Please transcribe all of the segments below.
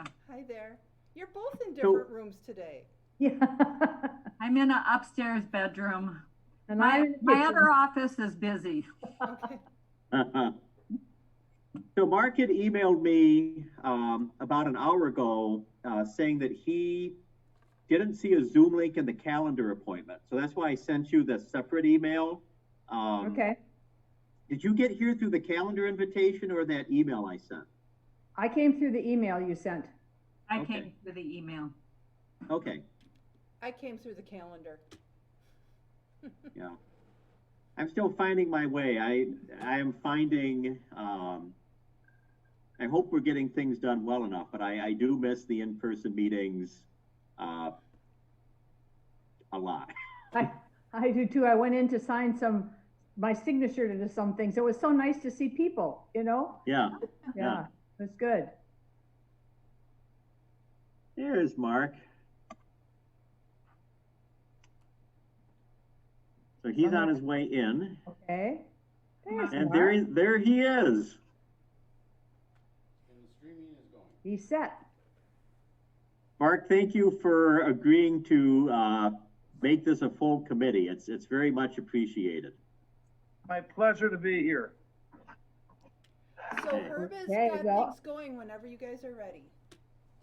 Yeah. Hi there. You're both in different rooms today. Yeah. I'm in an upstairs bedroom. And My other office is busy. Okay. So Mark had emailed me about an hour ago saying that he didn't see a Zoom link in the calendar appointment. So that's why I sent you the separate email. Okay. Did you get here through the calendar invitation or that email I sent? I came through the email you sent. I came through the email. Okay. I came through the calendar. Yeah. I'm still finding my way. I am finding, I hope we're getting things done well enough, but I do miss the in-person meetings a lot. I do too. I went in to sign my signature to some things. It was so nice to see people, you know? Yeah. Yeah, it was good. There's Mark. So he's on his way in. Okay. And there he is. And the streaming is going. He's set. Mark, thank you for agreeing to make this a full committee. It's very much appreciated. My pleasure to be here. So Herb has got things going whenever you guys are ready.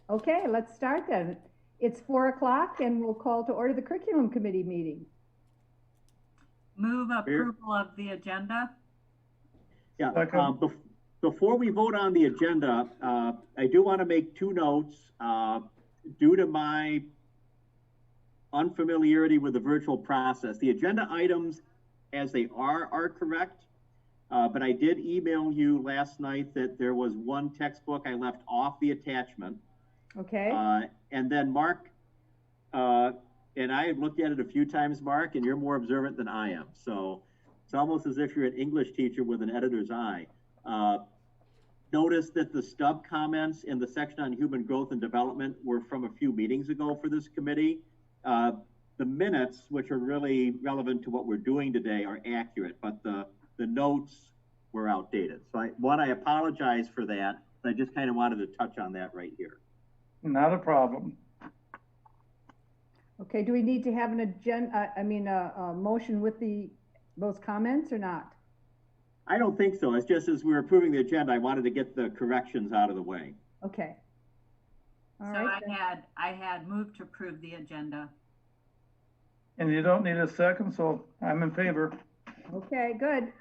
Okay, let's start then. It's 4 o'clock and we'll call to order the curriculum committee meeting. Move approval of the agenda. Yeah, before we vote on the agenda, I do want to make two notes. Due to my unfamiliarity with the virtual process, the agenda items as they are correct, but I did email you last night that there was one textbook I left off the attachment. Okay. And then Mark, and I have looked at it a few times, Mark, and you're more observant than I am. So it's almost as if you're an English teacher with an editor's eye. Notice that the stub comments in the section on human growth and development were from a few meetings ago for this committee. The minutes, which are really relevant to what we're doing today, are accurate, but the notes were outdated. So I apologize for that, but I just kind of wanted to touch on that right here. Not a problem. Okay, do we need to have an agenda, a motion with those comments or not? I don't think so. It's just as we're approving the agenda, I wanted to get the corrections out of the way. Okay. All right. I had moved to approve the agenda. And you don't need a second, so I'm in favor. Okay, good.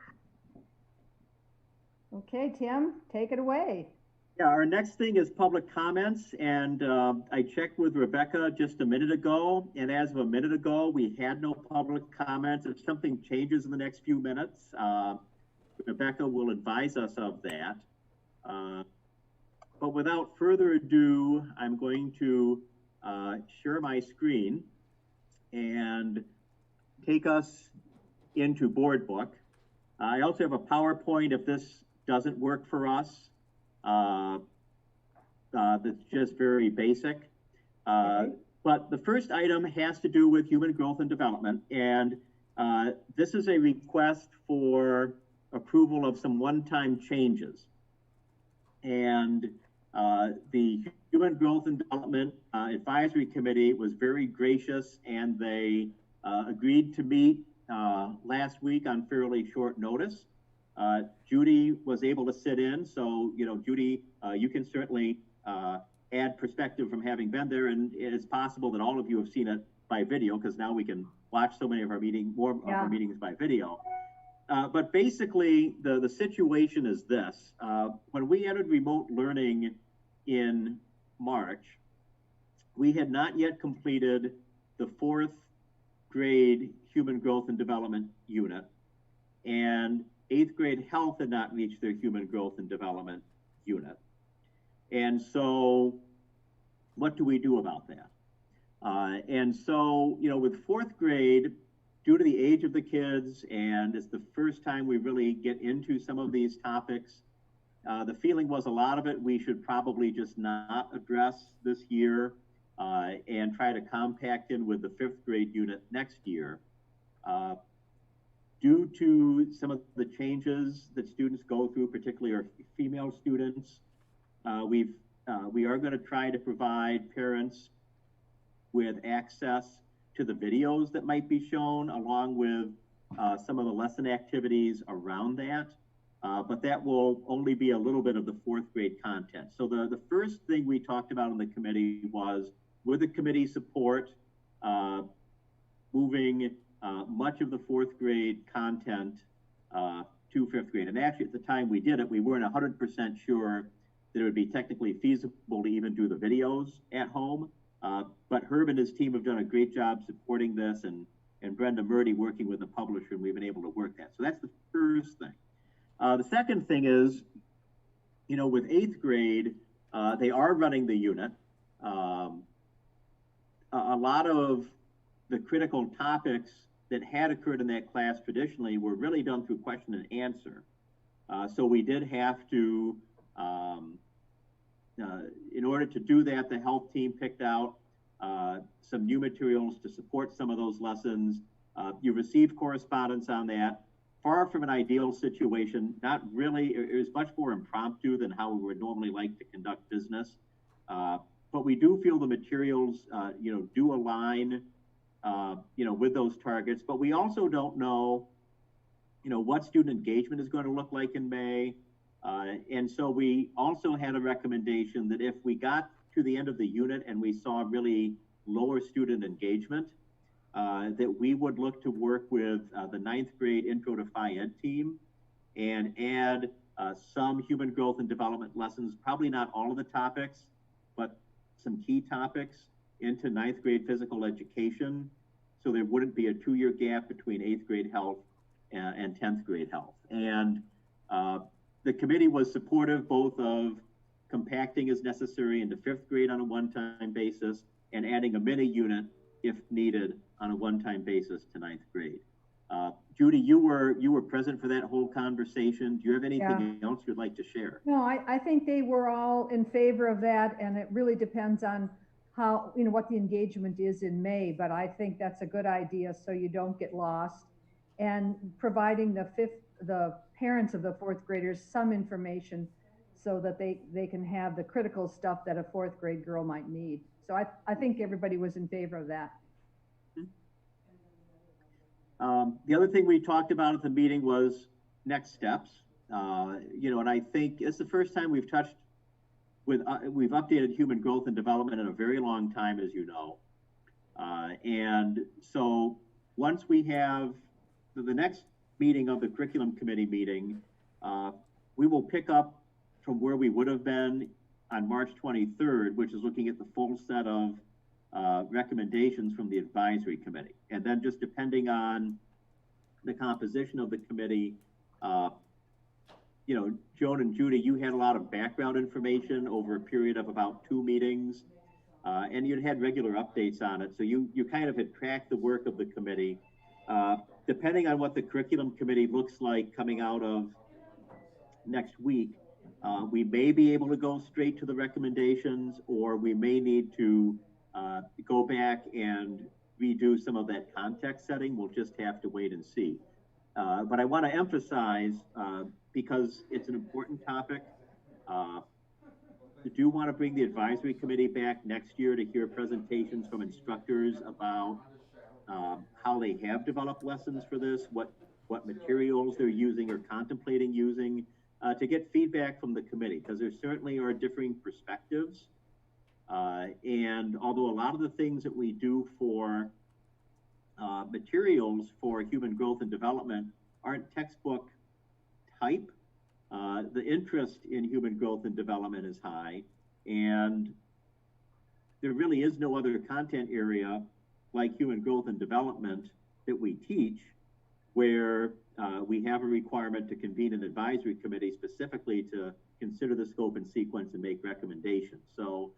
Okay, Tim, take it away. Yeah, our next thing is public comments, and I checked with Rebecca just a minute ago, and as of a minute ago, we had no public comments. If something changes in the next few minutes, Rebecca will advise us of that. But without further ado, I'm going to share my screen and take us into Board Book. I also have a PowerPoint if this doesn't work for us. That's just very basic. But the first item has to do with human growth and development. And this is a request for approval of some one-time changes. And the Human Growth and Development Advisory Committee was very gracious, and they agreed to meet last week on fairly short notice. Judy was able to sit in, so Judy, you can certainly add perspective from having been there, and it is possible that all of you have seen it by video, because now we can watch so many of our meetings by video. But basically, the situation is this. When we entered remote learning in March, we had not yet completed the 4th grade Human Growth and Development unit, and 8th grade health had not reached their Human Growth and Development unit. And so what do we do about that? And so, with 4th grade, due to the age of the kids, and it's the first time we really get into some of these topics, the feeling was a lot of it we should probably just not address this year and try to compact in with the 5th grade unit next year. Due to some of the changes that students go through, particularly our female students, we've we are going to try to provide parents with access to the videos that might be shown, along with some of the lesson activities around that. But that will only be a little bit of the fourth grade content. So the first thing we talked about in the committee was, with the committee support, moving much of the fourth grade content to fifth grade. And actually, at the time we did it, we weren't 100% sure that it would be technically feasible to even do the videos at home. But Herb and his team have done a great job supporting this, and Brenda Murdy working with the publisher, and we've been able to work that. So that's the first thing. The second thing is, you know, with eighth grade, they are running the unit. A lot of the critical topics that had occurred in that class traditionally were really done through question and answer. So we did have to, in order to do that, the health team picked out some new materials to support some of those lessons. You received correspondence on that. Far from an ideal situation, not really, it was much more impromptu than how we would normally like to conduct business. But we do feel the materials, you know, do align, you know, with those targets, but we also don't know, you know, what student engagement is going to look like in May. And so we also had a recommendation that if we got to the end of the unit and we saw really lower student engagement, that we would look to work with the ninth grade Intro to Phi Ed team and add some human growth and development lessons, probably not all of the topics, but some key topics into ninth grade physical education, so there wouldn't be a 2-year gap between eighth grade health and 10th grade health. And the committee was supportive both of compacting as necessary into fifth grade on a one-time basis and adding a mini unit if needed on a one-time basis to ninth grade. Judy, you were present for that whole conversation. Do you have anything else you'd like to share? No, I think they were all in favor of that, and it really depends on how, you know, what the engagement is in May, but I think that's a good idea so you don't get lost. And providing the parents of the fourth graders some information so that they can have the critical stuff that a fourth grade girl might need. So I think everybody was in favor of that. The other thing we talked about at the meeting was next steps. You know, and I think it's the first time we've touched with, we've updated human growth and development in a very long time, as you know. And so once we have the next meeting of the curriculum committee meeting, we will pick up from where we would have been on March 23rd, which is looking at the full set of recommendations from the advisory committee. And then just depending on the composition of the committee, you know, Joan and Judy, you had a lot of background information over a period of about 2 meetings, and you'd had regular updates on it. So you kind of had tracked the work of the committee. Depending on what the curriculum committee looks like coming out of next week, we may be able to go straight to the recommendations, or we may need to go back and redo some of that context setting. We'll just have to wait and see. But I want to emphasize, because it's an important topic, I do want to bring the advisory committee back next year to hear presentations from instructors about how they have developed lessons for this, what materials they're using or contemplating using, to get feedback from the committee, because there certainly are differing perspectives. And although a lot of the things that we do for materials for human growth and development aren't textbook type, the interest in human growth and development is high, and there really is no other content area like human growth and development that we teach where we have a requirement to convene an advisory committee specifically to consider the scope and sequence and make recommendations. So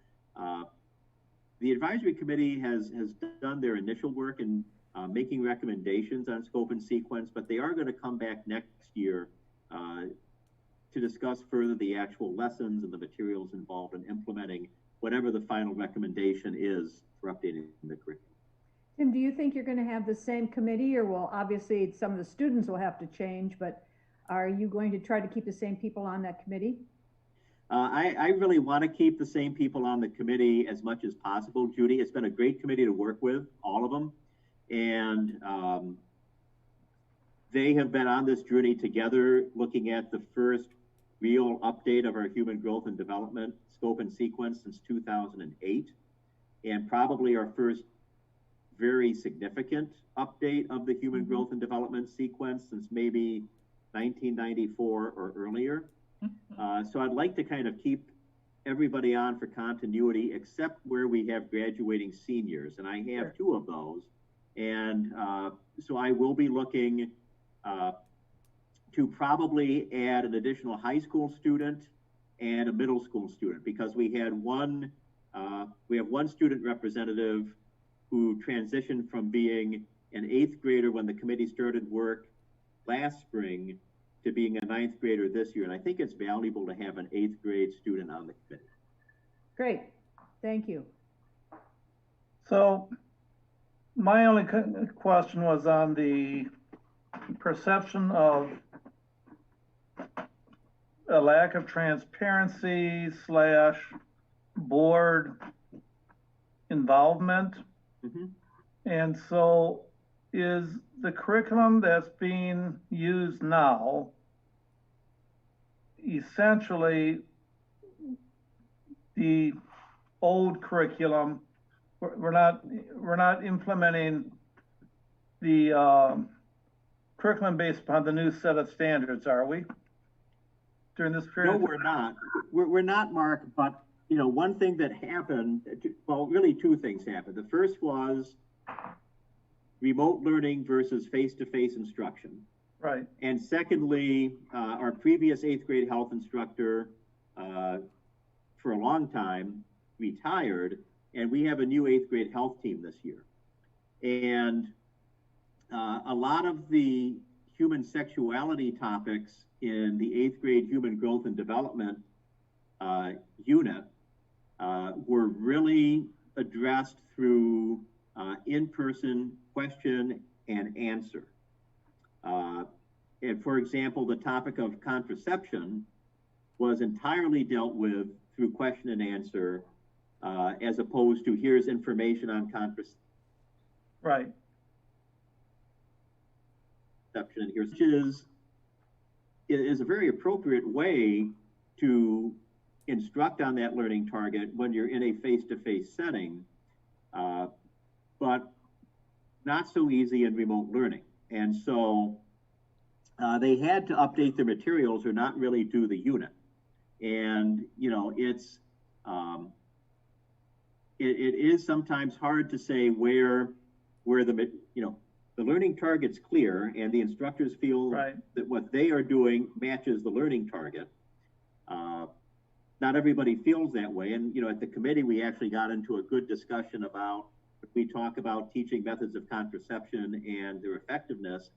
the advisory committee has done their initial work in making recommendations on scope and sequence, but they are going to come back next year to discuss further the actual lessons and the materials involved in implementing whatever the final recommendation is for updating the curriculum. Tim, do you think you're going to have the same committee, or will obviously some of the students will have to change, but are you going to try to keep the same people on that committee? I really want to keep the same people on the committee as much as possible, Judy. It's been a great committee to work with, all of them. And they have been on this journey together, looking at the first real update of our human growth and development scope and sequence since 2008, and probably our first very significant update of the human growth and development sequence since maybe 1994 or earlier. So I'd like to kind of keep everybody on for continuity, except where we have graduating seniors, and I have two of those. And so I will be looking to probably add an additional high school student and a middle school student, because we have one student representative who transitioned from being an 8th grader when the committee started work last spring to being a 9th grader this year. And I think it's valuable to have an 8th grade student on the committee. Great, thank you. So my only question was on the perception of a lack of transparency / board involvement. Mm-hmm. And so is the curriculum that's being used now essentially the old curriculum? We're not implementing the curriculum based upon the new set of standards, are we? During this period? No, we're not. We're not, Mark, but you know, one thing that happened, well, really two things happened. The first was remote learning versus face-to-face instruction. Right. And secondly, our previous 8th grade health instructor for a long time retired, and we have a new 8th grade health team this year. And a lot of the human sexuality topics in the 8th grade human growth and development unit were really addressed through in-person question and answer. And for example, the topic of contraception was entirely dealt with through question and answer, as opposed to here's information on contraception. Right. And here's, which is a very appropriate way to instruct on that learning target when you're in a face-to-face setting, but not so easy in remote learning. And so they had to update their materials or not really do the unit. And, you know, it is sometimes hard to say where the, you know, the learning target's clear and the instructors feel right. that what they are doing matches the learning target. Not everybody feels that way. And, you know, at the committee, we actually got into a good discussion about, if we talk about teaching methods of contraception and their effectiveness,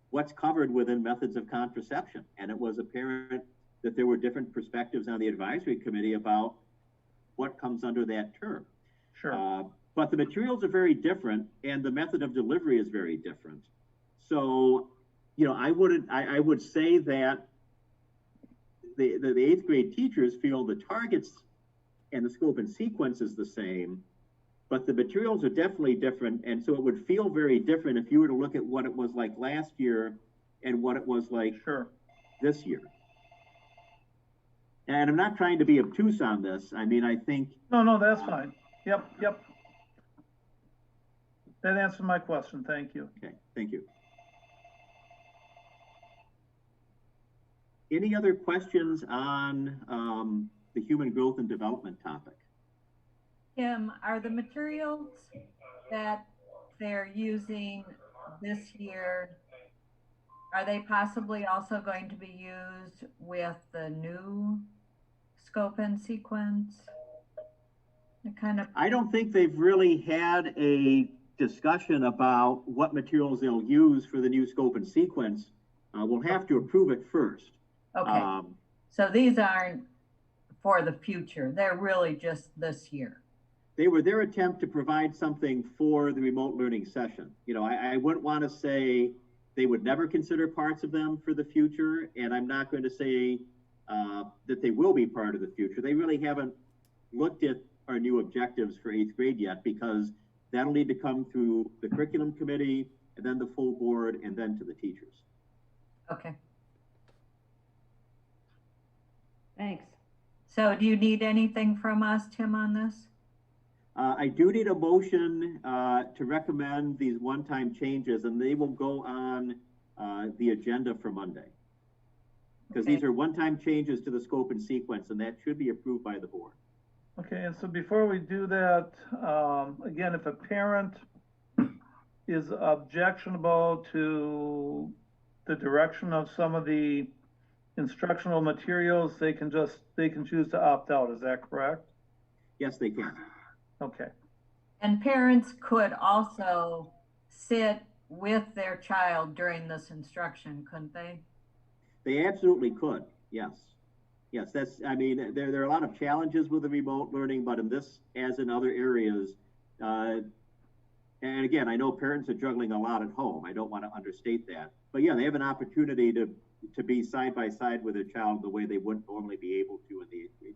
what's covered within methods of contraception. And it was apparent that there were different perspectives on the advisory committee about what comes under that term. Sure. But the materials are very different and the method of delivery is very different. So, you know, I would say that the 8th grade teachers feel the targets and the scope and sequence is the same, but the materials are definitely different. And so it would feel very different if you were to look at what it was like last year and what it was like sure. this year. And I'm not trying to be obtuse on this. I mean, I think... No, that's fine. Yep. That answered my question. Thank you. Okay, thank you. Any other questions on the human growth and development topic? Kim, are the materials that they're using this year, are they possibly also going to be used with the new scope and sequence? I don't think they've really had a discussion about what materials they'll use for the new scope and sequence. We'll have to approve it first. Okay, so these aren't for the future. They're really just this year. They were their attempt to provide something for the remote learning session. You know, I wouldn't want to say they would never consider parts of them for the future, and I'm not going to say that they will be part of the future. They really haven't looked at our new objectives for 8th grade yet, because that'll need to come through the curriculum committee and then the full board and then to the teachers. Okay. Thanks. So do you need anything from us, Tim, on this? I do need a motion to recommend these one-time changes, and they will go on the agenda for Monday. Because these are one-time changes to the scope and sequence, and that should be approved by the board. Okay, and so before we do that, again, if a parent is objectionable to the direction of some of the instructional materials, they can choose to opt out. Is that correct? Yes, they can. Okay. And parents could also sit with their child during this instruction, couldn't they? They absolutely could. Yes. Yes, I mean, there are a lot of challenges with the remote learning, but in this, as in other areas, and again, I know parents are juggling a lot at home. I don't want to understate that. But yeah, they have an opportunity to be side by side with their child the way they wouldn't normally be able to in the 8th grade.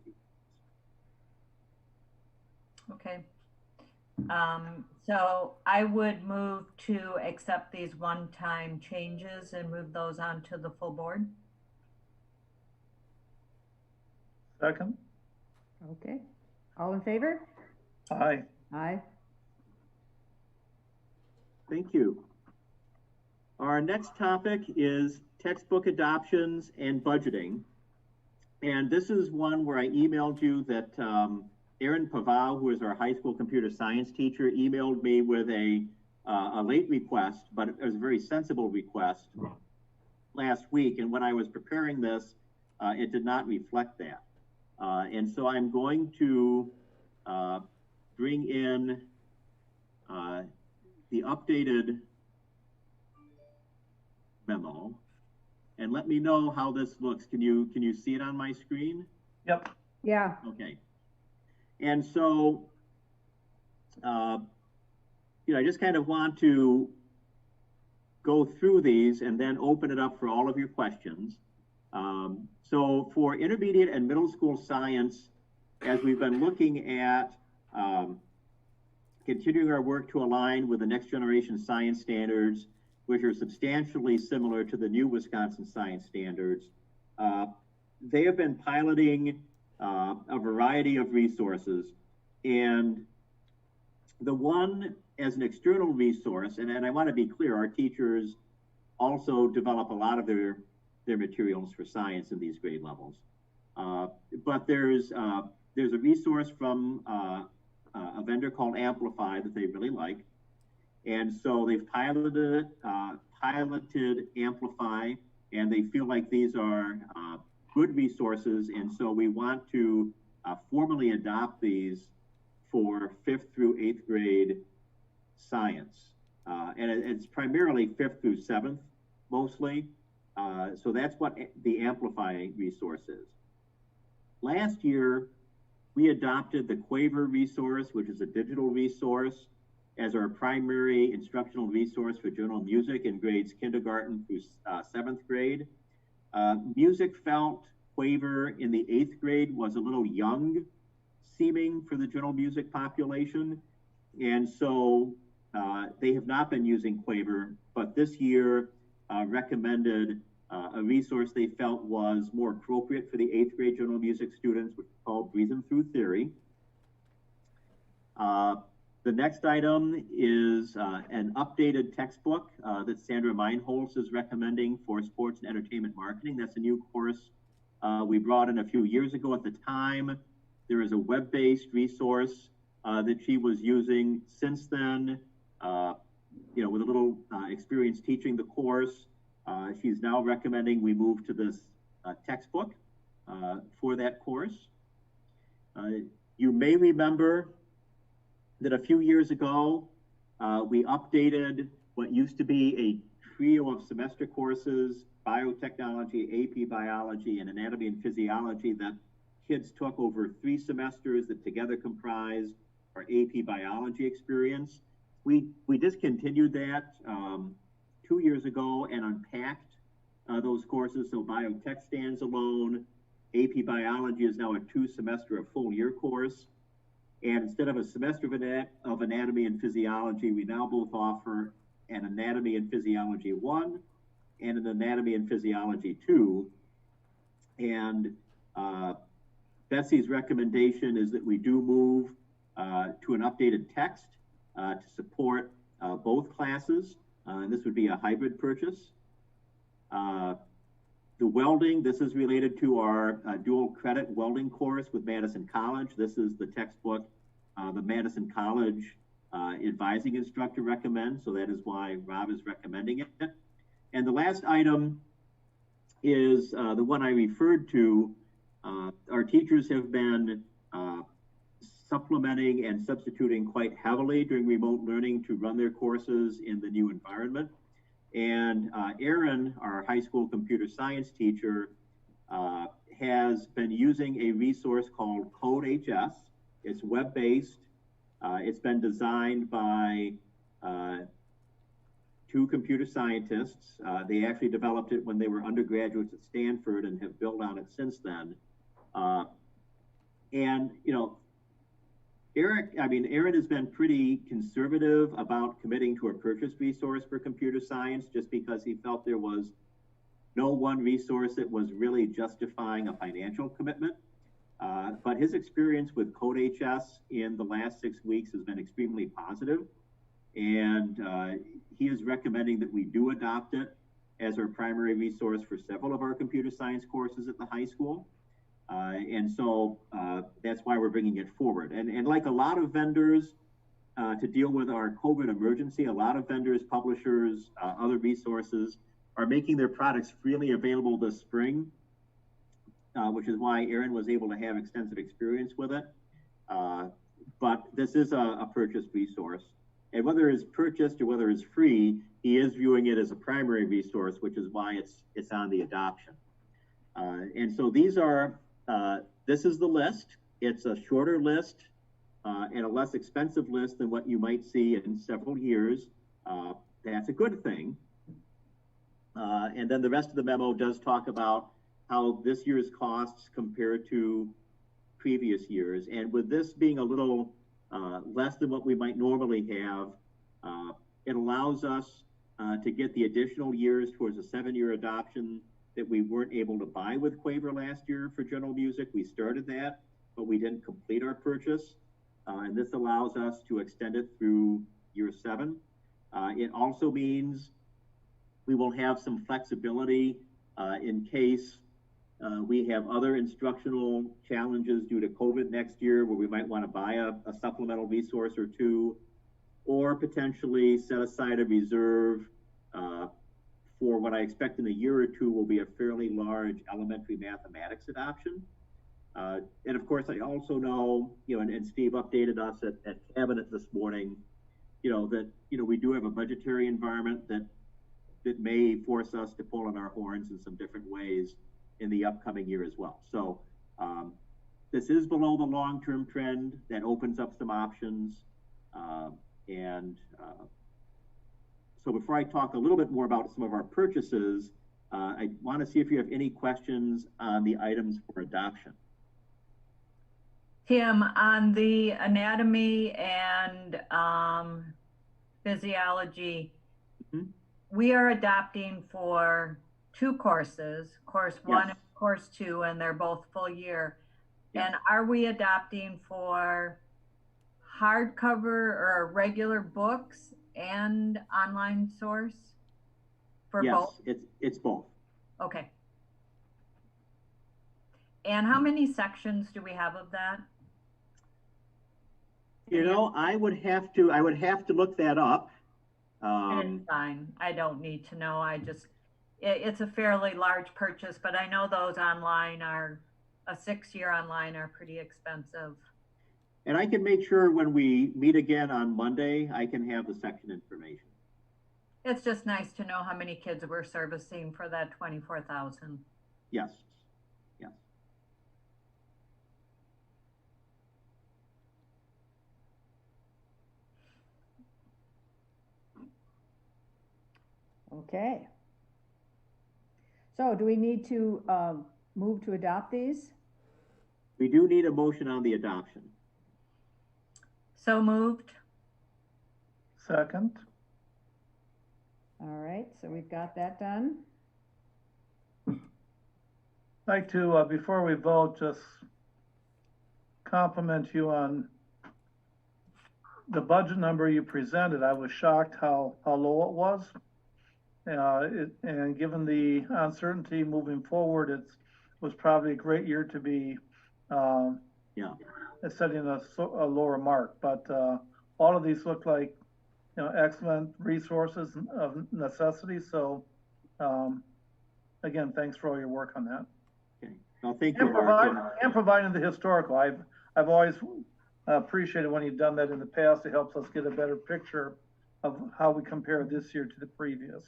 Okay. So I would move to accept these one-time changes and move those on to the full board. Second? Okay. All in favor? Aye. Aye. Thank you. Our next topic is textbook adoptions and budgeting. And this is one where I emailed you that Erin Pavao, who is our high school computer science teacher, emailed me with a late request, but it was a very sensible request last week. And when I was preparing this, it did not reflect that. And so I'm going to bring in the updated memo, and let me know how this looks. Can you see it on my screen? Yep. Yeah. Okay. And so, I just kind of want to go through these and then open it up for all of your questions. So for intermediate and middle school science, as we've been looking at continuing our work to align with the next generation science standards, which are substantially similar to the new Wisconsin science standards, they have been piloting a variety of resources. And the one as an external resource, and I want to be clear, our teachers also develop a lot of their materials for science in these grade levels. But there's a resource from a vendor called Amplify that they really like. And so they've piloted Amplify, and they feel like these are good resources. And so we want to formally adopt these for 5th through 8th grade science. And it's primarily 5th through 7th, mostly. So that's what the Amplify resource is. Last year, we adopted the Quaver resource, which is a digital resource, as our primary instructional resource for general music in grades kindergarten through 7th grade. Music felt Quaver in the 8th grade was a little young seeming for the general music population. And so they have not been using Quaver, but this year recommended a resource they felt was more appropriate for the 8th grade general music students, which is called Breezing Through Theory. The next item is an updated textbook that Sandra Meinholz is recommending for sports and entertainment marketing. That's a new course we brought in a few years ago. At the time, there is a web-based resource that she was using since then, with a little experience teaching the course. She's now recommending we move to this textbook for that course. You may remember that a few years ago, we updated what used to be a trio of semester courses, biotechnology, AP biology, and anatomy and physiology that kids took over 3 semesters that together comprised our AP biology experience. We discontinued that 2 years ago and unpacked those courses. So biotech stands alone, AP Biology is now a 2-semester, a full-year course. And instead of a semester of Anatomy and Physiology, we now both offer an Anatomy and Physiology 1 and an Anatomy and Physiology 2. And Betsy's recommendation is that we do move to an updated text to support both classes. And this would be a hybrid purchase. The welding, this is related to our dual credit welding course with Madison College. This is the textbook the Madison College advising instructor recommends, so that is why Rob is recommending it. And the last item is the one I referred to. Our teachers have been supplementing and substituting quite heavily during remote learning to run their courses in the new environment. And Erin, our high school computer science teacher, has been using a resource called CodeHS. It's web-based. It's been designed by 2 computer scientists. They actually developed it when they were undergraduates at Stanford and have built on it since then. And, you know, Erin has been pretty conservative about committing to a purchase resource for computer science just because he felt there was no one resource that was really justifying a financial commitment. But his experience with CodeHS in the last 6 weeks has been extremely positive. And he is recommending that we do adopt it as our primary resource for several of our computer science courses at the high school. And so that's why we're bringing it forward. And like a lot of vendors to deal with our COVID emergency, a lot of vendors, publishers, other resources are making their products freely available this spring, which is why Erin was able to have extensive experience with it. But this is a purchased resource. And whether it's purchased or whether it's free, he is viewing it as a primary resource, which is why it's on the adoption. And so these are, this is the list. It's a shorter list and a less expensive list than what you might see in several years. That's a good thing. And then the rest of the memo does talk about how this year's costs compare to previous years. And with this being a little less than what we might normally have, it allows us to get the additional years towards a 7-year adoption that we weren't able to buy with Quaver last year for general music. We started that, but we didn't complete our purchase. And this allows us to extend it through year 7. It also means we will have some flexibility in case we have other instructional challenges due to COVID next year where we might want to buy a supplemental resource or 2, or potentially set aside a reserve for what I expect in a year or 2 will be a fairly large elementary mathematics adoption. And of course, I also know, and Steve updated us at Cabinet this morning, that, we do have a budgetary environment that may force us to pull on our horns in some different ways in the upcoming year as well. So this is below the long-term trend. That opens up some options. So before I talk a little bit more about some of our purchases, I want to see if you have any questions on the items for adoption. Tim, on the anatomy and physiology, we are adopting for 2 courses, course 1 and course 2, and they're both full year. Yes. And are we adopting for hardcover or regular books and online source for both? Yes, it's both. Okay. And how many sections do we have of that? I would have to look that up. It's fine. I don't need to know. It's a fairly large purchase, but I know those online are, a 6-year online are pretty expensive. And I can make sure when we meet again on Monday, I can have the section information. It's just nice to know how many kids we're servicing for that 24,000. Yes. Yes. Okay. So do we need to move to adopt these? We do need a motion on the adoption. So moved. Second. All right, so we've got that done. I'd like to, before we vote, just compliment you on the budget number you presented. I was shocked how low it was. And given the uncertainty moving forward, it was probably a great year to be setting a lower mark. But all of these look like excellent resources of necessity. So again, thanks for all your work on that. Okay. Well, thank you, And providing the historical. I've always appreciated when you've done that in the past. It helps us get a better picture of how we compare this year to the previous.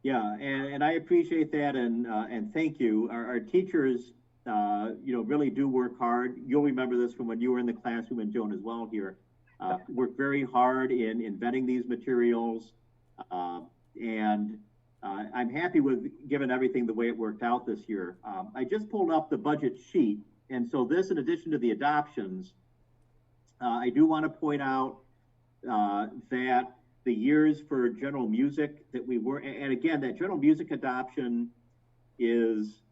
Yeah, and I appreciate that, and thank you. Our teachers, really do work hard. You'll remember this from when you were in the classroom, and Joan as well here. Work very hard in vetting these materials, and I'm happy with, given everything the way it worked out this year. I just pulled up the budget sheet, and so this, in addition to the adoptions, I do want to point out that the years for general music that we were, and again, that general music adoption is,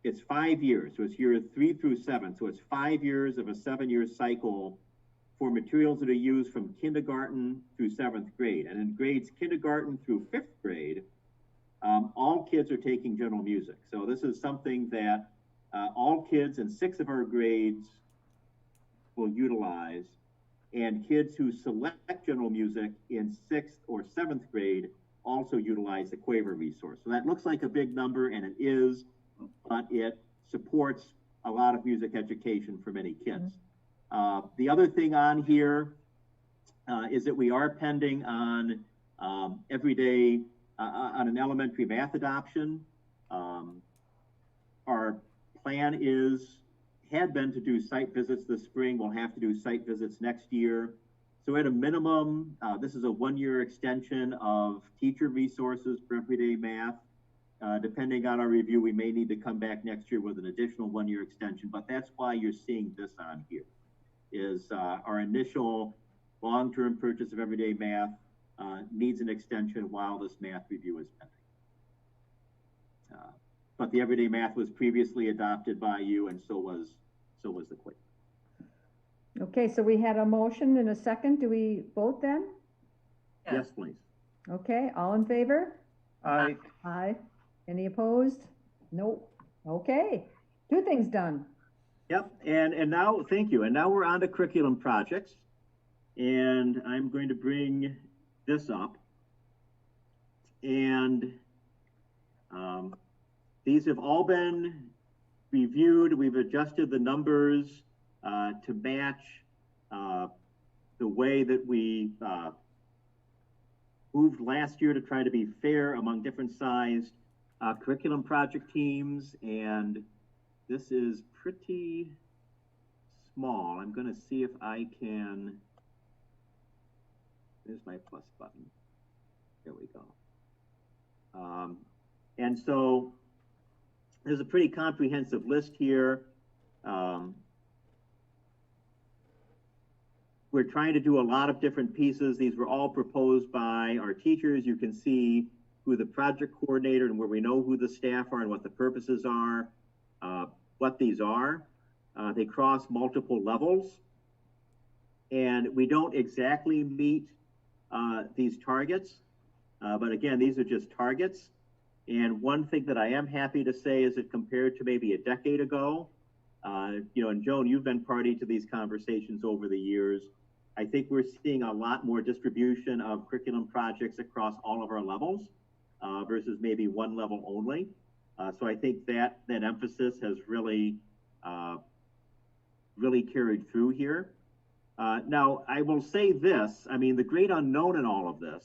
it's 5 years. So it's year 3 through 7. So it's 5 years of a 7-year cycle for materials that are used from kindergarten through 7th grade. And in grades kindergarten through 5th grade, all kids are taking general music. So this is something that all kids in 6 of our grades will utilize. And kids who select general music in 6th or 7th grade also utilize the Quaver resource. So that looks like a big number, and it is, but it supports a lot of music education for many kids. The other thing on here is that we are pending on everyday, on an elementary math adoption. Our plan had been to do site visits this spring. We'll have to do site visits next year. So at a minimum, this is a 1-year extension of teacher resources for everyday math. Depending on our review, we may need to come back next year with an additional 1-year extension, but that's why you're seeing this on here, is our initial long-term purchase of everyday math needs an extension while this math review is pending. But the everyday math was previously adopted by you, and so was the Quaver. Okay, so we had a motion and a second. Do we vote then? Yes, please. Okay, all in favor? Aye. Aye. Any opposed? Nope. Okay, 2 things done. Yep, and now, thank you. And now we're on to curriculum projects. And I'm going to bring this up. And these have all been reviewed. We've adjusted the numbers to match the way that we moved last year to try to be fair among different sized curriculum project teams. And this is pretty small. I'm going to see if I can, there's my plus button. There we go. And so there's a pretty comprehensive list here. We're trying to do a lot of different pieces. These were all proposed by our teachers. You can see who the project coordinator and where we know who the staff are and what the purposes are, what these are. They cross multiple levels. And we don't exactly meet these targets, but again, these are just targets. And one thing that I am happy to say is that compared to maybe a decade ago, and Joan, you've been party to these conversations over the years. I think we're seeing a lot more distribution of curriculum projects across all of our levels versus maybe one level only. So I think that emphasis has really carried through here. Now, I will say this, I mean, the great unknown in all of this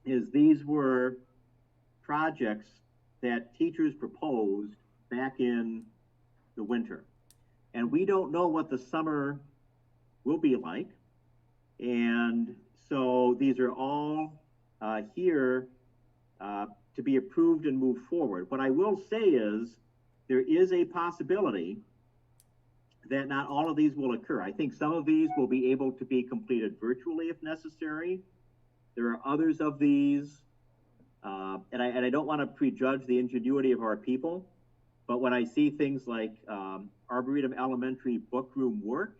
is these were projects that teachers proposed back in the winter. And we don't know what the summer will be like. And so these are all here to be approved and move forward. What I will say is there is a possibility that not all of these will occur. I think some of these will be able to be completed virtually if necessary. There are others of these, and I don't want to prejudge the ingenuity of our people, but when I see things like Arboretum Elementary book room work,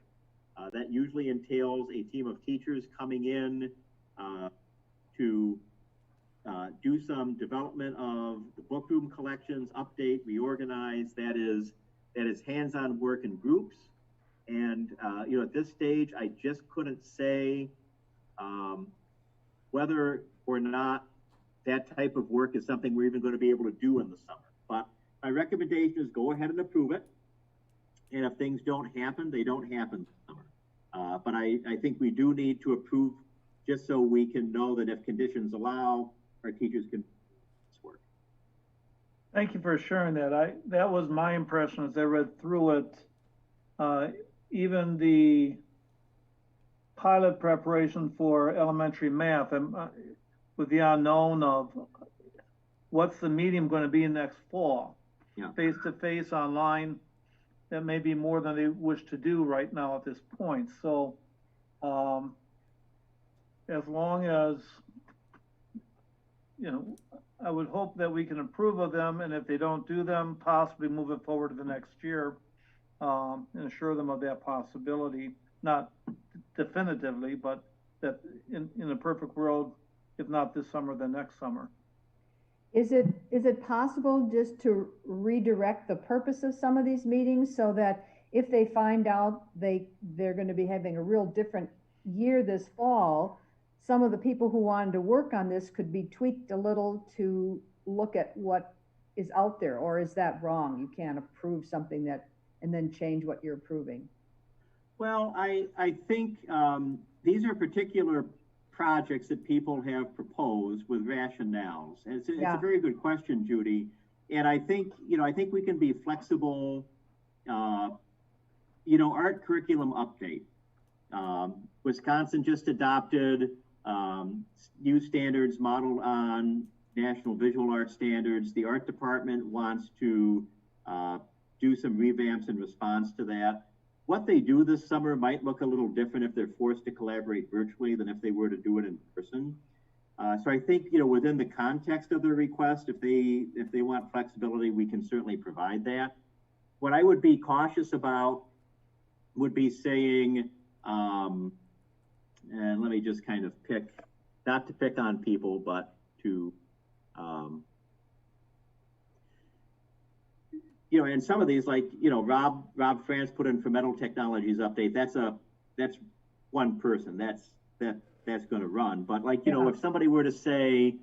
that usually entails a team of teachers coming in to do some development of the book room collections, update, reorganize. That is hands-on work in groups. And at this stage, I just couldn't say whether or not that type of work is something we're even going to be able to do in the summer. But my recommendation is go ahead and approve it. And if things don't happen, they don't happen this summer. But I think we do need to approve just so we can know that if conditions allow, our teachers can do this work. Thank you for sharing that. That was my impression as I read through it. Even the pilot preparation for elementary math, with the unknown of what's the medium going to be next fall, face-to-face, online, that may be more than they wish to do right now at this point. So as long as, I would hope that we can approve of them, and if they don't do them, possibly move it forward to the next year, and assure them of that possibility, not definitively, but that in a perfect world, if not this summer, then next summer. Is it possible just to redirect the purpose of some of these meetings so that if they find out they're going to be having a real different year this fall, some of the people who wanted to work on this could be tweaked a little to look at what is out there? Or is that wrong? You can't approve something and then change what you're approving. Well, I think these are particular projects that people have proposed with rationales. And it's a very good question, Judy. And I think we can be flexible. Art curriculum update. Wisconsin just adopted new standards modeled on National Visual Arts standards. The art department wants to do some revamps in response to that. What they do this summer might look a little different if they're forced to collaborate virtually than if they were to do it in person. So I think, within the context of their request, if they want flexibility, we can certainly provide that. What I would be cautious about would be saying, and let me just kind of not to pick on people, but to, and some of these, like, Rob France put in for Metal Technologies update. That's one person. That's going to run. But if somebody were to say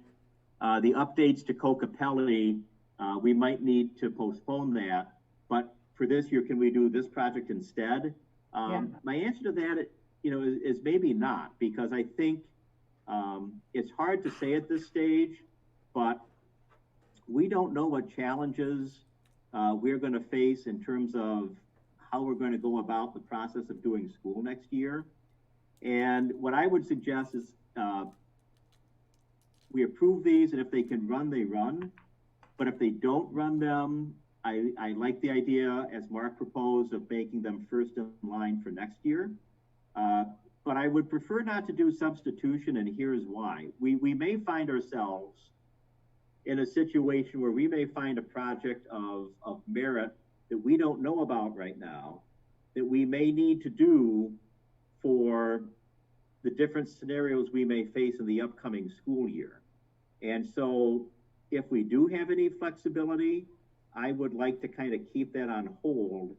the updates to Kokopelli, we might need to postpone that. But for this year, can we do this project instead? My answer to that, is maybe not, because I think it's hard to say at this stage, but we don't know what challenges we're going to face in terms of how we're going to go about the process of doing school next year. And what I would suggest is we approve these, and if they can run, they run. But if they don't run them, I like the idea, as Mark proposed, of making them first in line for next year. But I would prefer not to do substitution, and here's why. We may find ourselves in a situation where we may find a project of merit that we don't know about right now, that we may need to do for the different scenarios we may face in the upcoming school year. And so if we do have any flexibility, I would like to kind of keep that on hold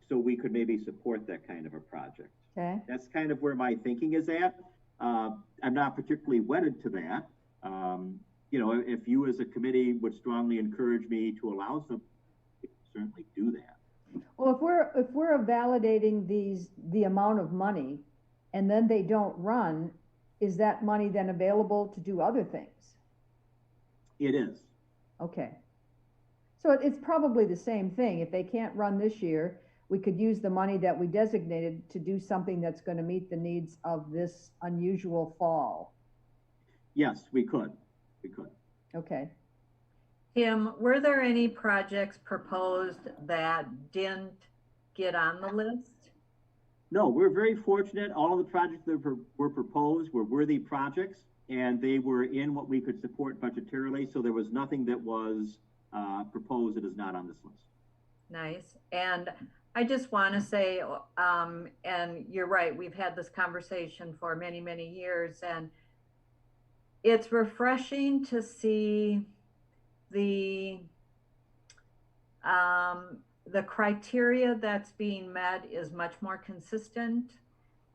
so we could maybe support that kind of a project. Okay. That's kind of where my thinking is at. I'm not particularly wedded to that. If you as a committee would strongly encourage me to allow some, we can certainly do that. Well, if we're validating the amount of money and then they don't run, is that money then available to do other things? It is. Okay. So it's probably the same thing. If they can't run this year, we could use the money that we designated to do something that's going to meet the needs of this unusual fall. Yes, we could. We could. Okay. Tim, were there any projects proposed that didn't get on the list? No, we're very fortunate. All of the projects that were proposed were worthy projects, and they were in what we could support budgetarily. So there was nothing that was proposed that is not on this list. Nice. And I just want to say, and you're right, we've had this conversation for many, many years, and it's refreshing to see the criteria that's being met is much more consistent,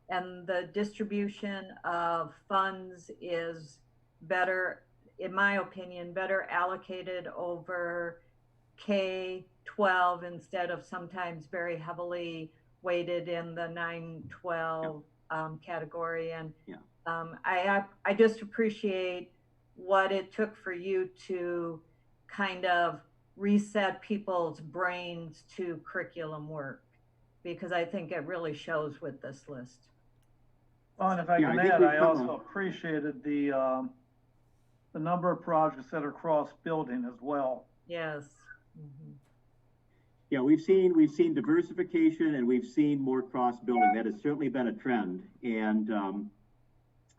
and the distribution of funds is better, in my opinion, better allocated over K-12 instead of sometimes very heavily weighted in the 9-12 category. And I just appreciate what it took for you to kind of reset people's brains to curriculum work, because I think it really shows with this list. Well, and if I can add, I also appreciated the number of projects that are cross-building as well. Yes. Mm-hmm. Yeah, we've seen diversification, and we've seen more cross-building. That has certainly been a trend, and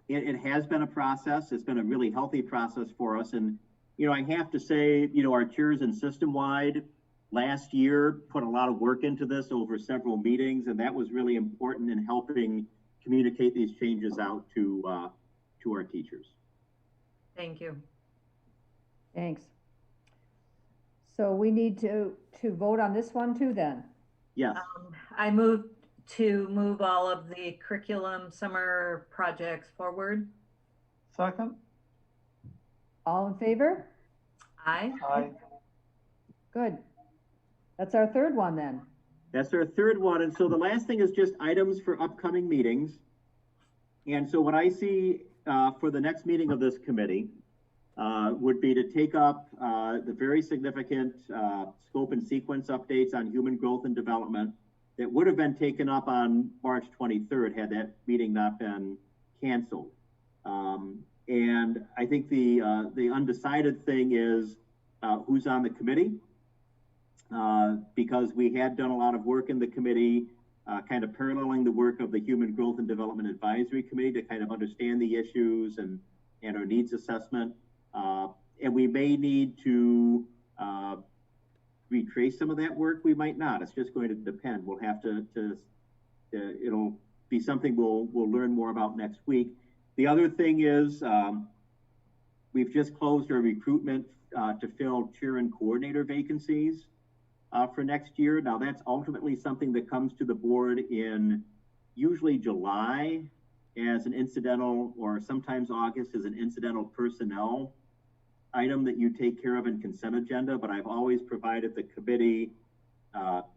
it has been a process. It's been a really healthy process for us. And I have to say, our chairs and system-wide last year put a lot of work into this over several meetings, and that was really important in helping communicate these changes out to our teachers. Thank you. Thanks. So we need to vote on this one too then? Yes. I move to move all of the curriculum summer projects forward. Second? All in favor? Aye. Aye. Good. That's our third one then. That's our third one. And so the last thing is just items for upcoming meetings. And so what I see for the next meeting of this committee would be to take up the very significant scope and sequence updates on human growth and development that would have been taken up on March 23rd had that meeting not been canceled. And I think the undecided thing is who's on the committee, because we had done a lot of work in the committee, kind of paralleling the work of the Human Growth and Development Advisory Committee to kind of understand the issues and our needs assessment. And we may need to retrace some of that work. We might not. It's just going to depend. We'll have to it'll be something we'll learn more about next week. The other thing is we've just closed our recruitment to fill chair and coordinator vacancies for next year. Now that's ultimately something that comes to the board in usually July as an incidental, or sometimes August as an incidental personnel item that you take care of in consent agenda, but I've always provided the committee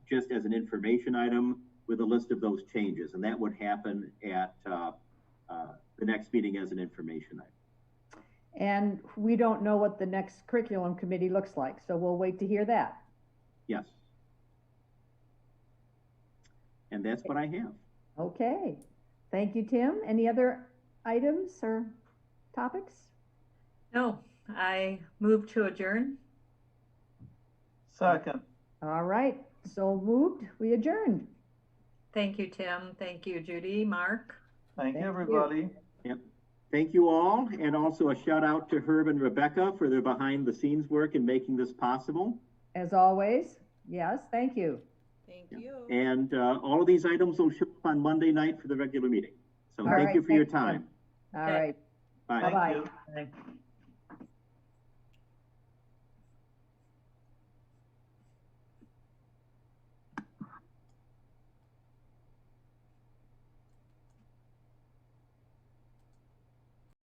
just as an information item with a list of those changes, and that would happen at the next meeting as an information item. And we don't know what the next curriculum committee looks like, so we'll wait to hear that. Yes. And that's what I have. Okay. Thank you, Tim. Any other items or topics? No, I move to adjourn. Second. All right. So moved. We adjourned. Thank you, Tim. Thank you, Judy, Mark. Thank you, everybody. Yep. Thank you all. And also a shout out to Herb and Rebecca for their behind the scenes work in making this possible. As always. Yes. Thank you. Thank you. And all of these items will show up on Monday night for the regular meeting. So All thank right, you for your thanks, Tim. time. All Okay. right. Bye. Bye-bye. Thank you.